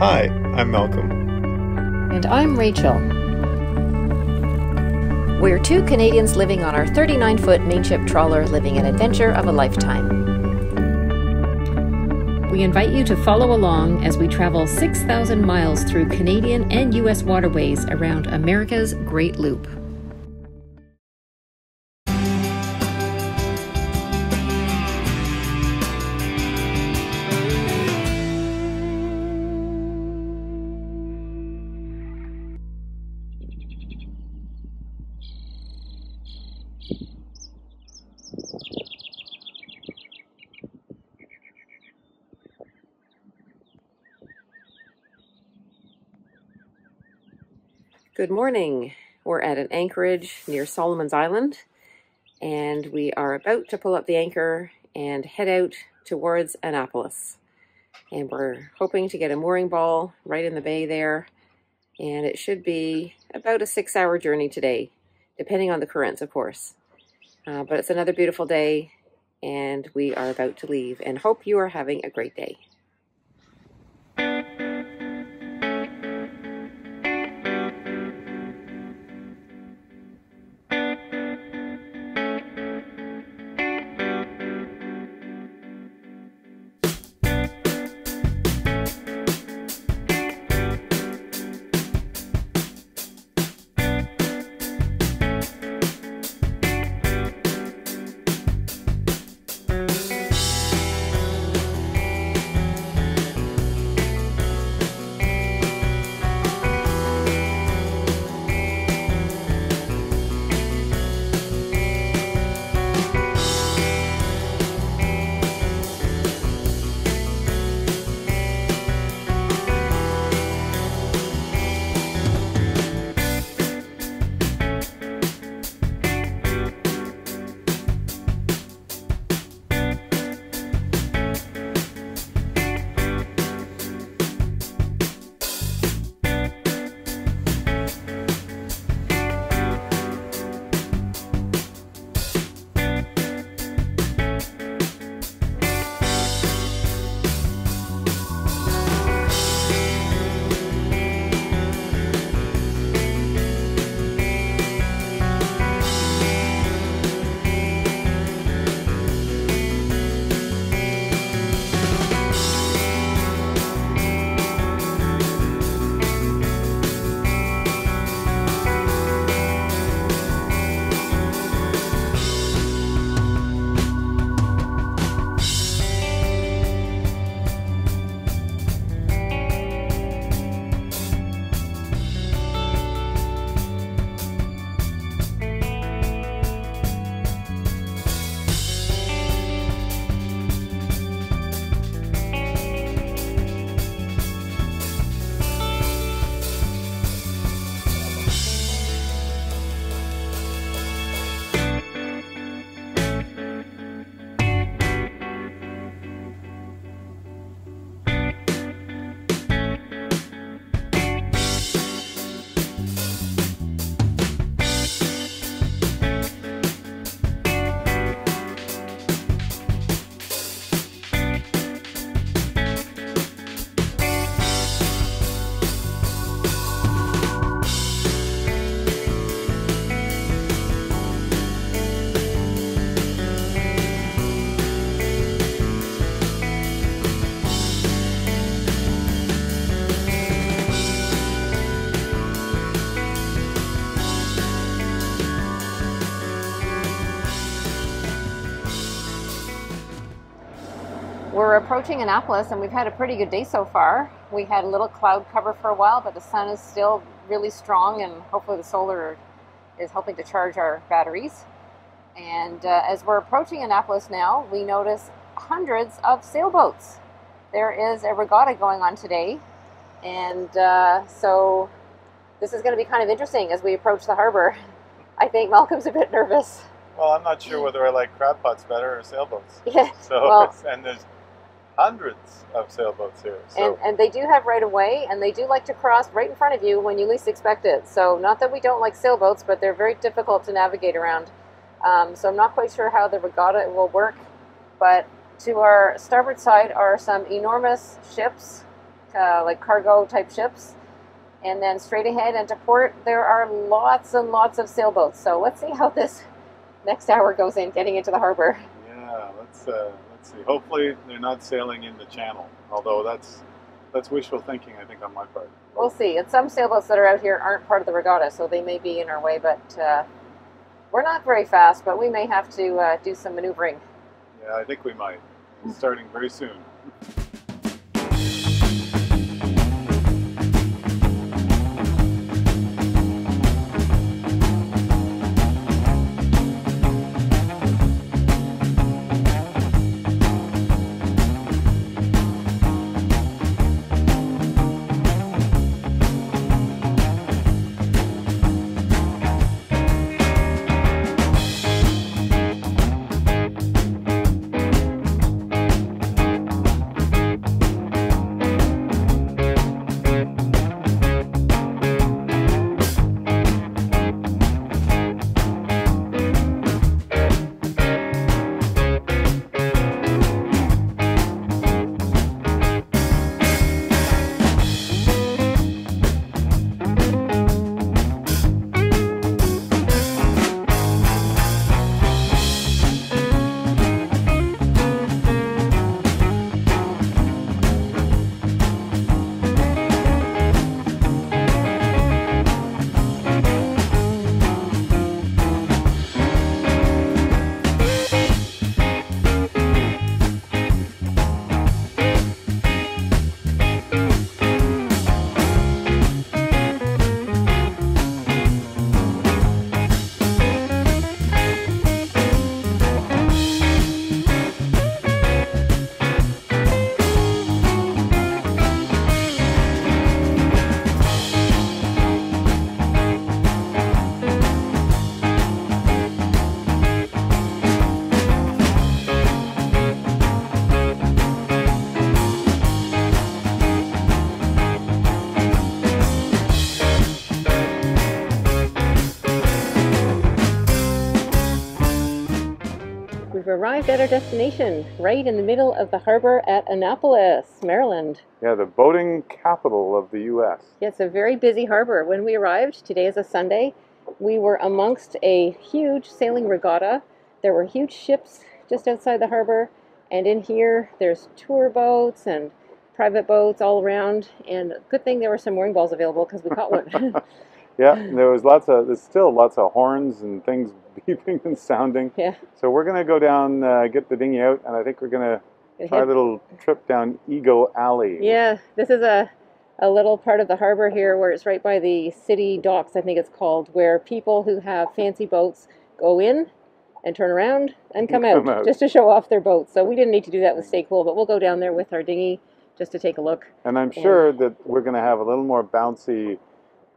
Hi, I'm Malcolm. And I'm Rachel. We're two Canadians living on our 39-foot mainship trawler, living an adventure of a lifetime. We invite you to follow along as we travel 6,000 miles through Canadian and U.S. waterways around America's Great Loop. Good morning. We're at an anchorage near Solomon's Island, and we are about to pull up the anchor and head out towards Annapolis. And we're hoping to get a mooring ball right in the bay there, and it should be about a 6-hour journey today, depending on the currents, of course. But it's another beautiful day, and we are about to leave, and hope you are having a great day. We're approaching Annapolis, and we've had a pretty good day so far. We had a little cloud cover for a while, but the sun is still really strong, and hopefully the solar is helping to charge our batteries. And as we're approaching Annapolis now, we notice hundreds of sailboats. There is a regatta going on today, and so this is going to be kind of interesting as we approach the harbor. I think Malcolm's a bit nervous. Well, I'm not sure whether I like crab pots better or sailboats. Yeah. So, well, and there's hundreds of sailboats here. So. And they do have right of way, and they do like to cross right in front of you when you least expect it. So not that we don't like sailboats, but they're very difficult to navigate around. So I'm not quite sure how the regatta will work, but to our starboard side are some enormous ships like cargo type ships. And then straight ahead into port, there are lots and lots of sailboats. So let's see how this next hour goes in getting into the harbor. Yeah, let's see. Hopefully they're not sailing in the channel, although that's wishful thinking, I think, on my part. We'll see. And some sailboats that are out here aren't part of the regatta, so they may be in our way, but we're not very fast, but we may have to do some maneuvering. Yeah, I think we might. It's starting very soon. We've arrived at our destination, right in the middle of the harbor at Annapolis, Maryland. Yeah, the boating capital of the U.S. Yeah, it's a very busy harbor. When we arrived, today is a Sunday, we were amongst a huge sailing regatta. There were huge ships just outside the harbor, and in here there's tour boats and private boats all around, and good thing there were some mooring balls available because we caught one. Yeah, there's still lots of horns and things beeping and sounding. Yeah. So we're going to go down, get the dinghy out, and I think we're going to try a little trip down Ego Alley. Yeah, this is a little part of the harbor here where it's right by the city docks, I think it's called, where people who have fancy boats go in and turn around and come out just to show off their boats. So we didn't need to do that with Stay Cool, but we'll go down there with our dinghy just to take a look. And I'm sure that we're going to have a little more bouncy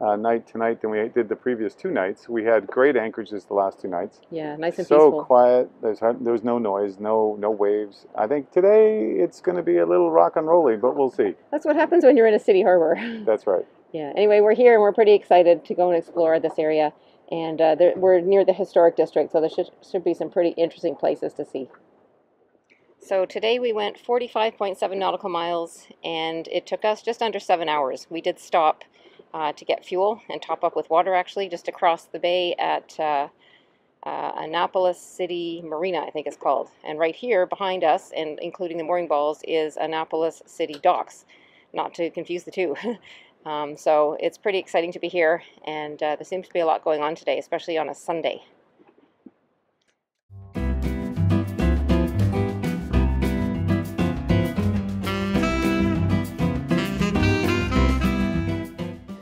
night tonight than we did the previous 2 nights. We had great anchorages the last 2 nights. Yeah, nice and peaceful. So quiet. There's no noise, no waves. I think today it's going to be a little rock and rolly, but we'll see. That's what happens when you're in a city harbor. That's right. Yeah. Anyway, we're here and we're pretty excited to go and explore this area. And we're near the historic district, so there should be some pretty interesting places to see. So today we went 45.7 nautical miles, and it took us just under 7 hours. We did stop to get fuel and top up with water, actually, just across the bay at Annapolis City Marina, I think it's called. And right here behind us, and including the mooring balls, is Annapolis City Docks, not to confuse the two. So it's pretty exciting to be here, and there seems to be a lot going on today, especially on a Sunday.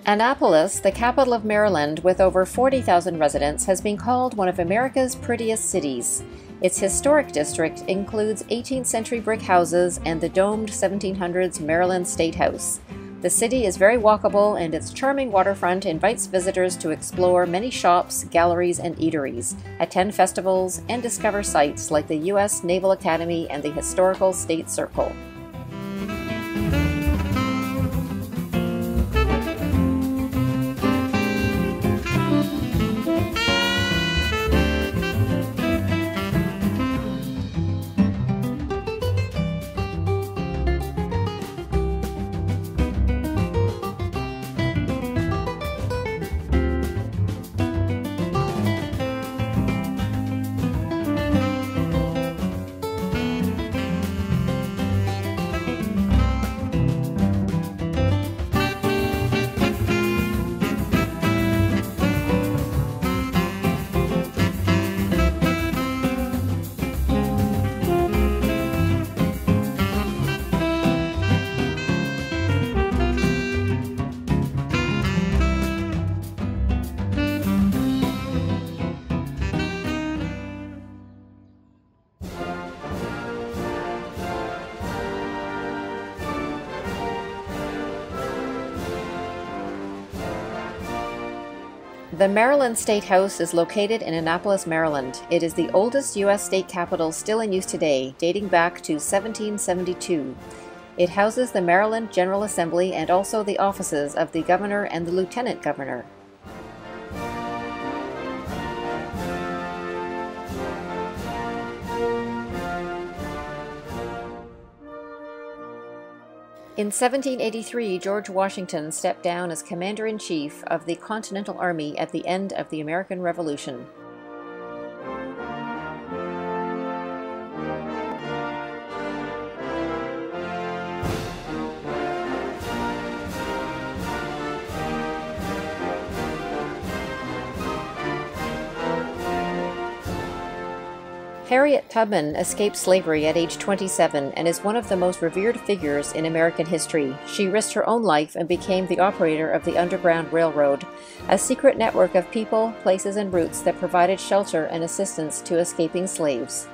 Annapolis, the capital of Maryland with over 40,000 residents, has been called one of America's prettiest cities. Its historic district includes 18th century brick houses and the domed 1700s Maryland State House. The city is very walkable, and its charming waterfront invites visitors to explore many shops, galleries, and eateries, attend festivals, and discover sites like the U.S. Naval Academy and the historical State Circle. The Maryland State House is located in Annapolis, Maryland. It is the oldest U.S. state capitol still in use today, dating back to 1772. It houses the Maryland General Assembly and also the offices of the governor and the lieutenant governor. In 1783, George Washington stepped down as Commander-in-Chief of the Continental Army at the end of the American Revolution. Harriet Tubman escaped slavery at age 27 and is one of the most revered figures in American history. She risked her own life and became the operator of the Underground Railroad, a secret network of people, places, and routes that provided shelter and assistance to escaping slaves.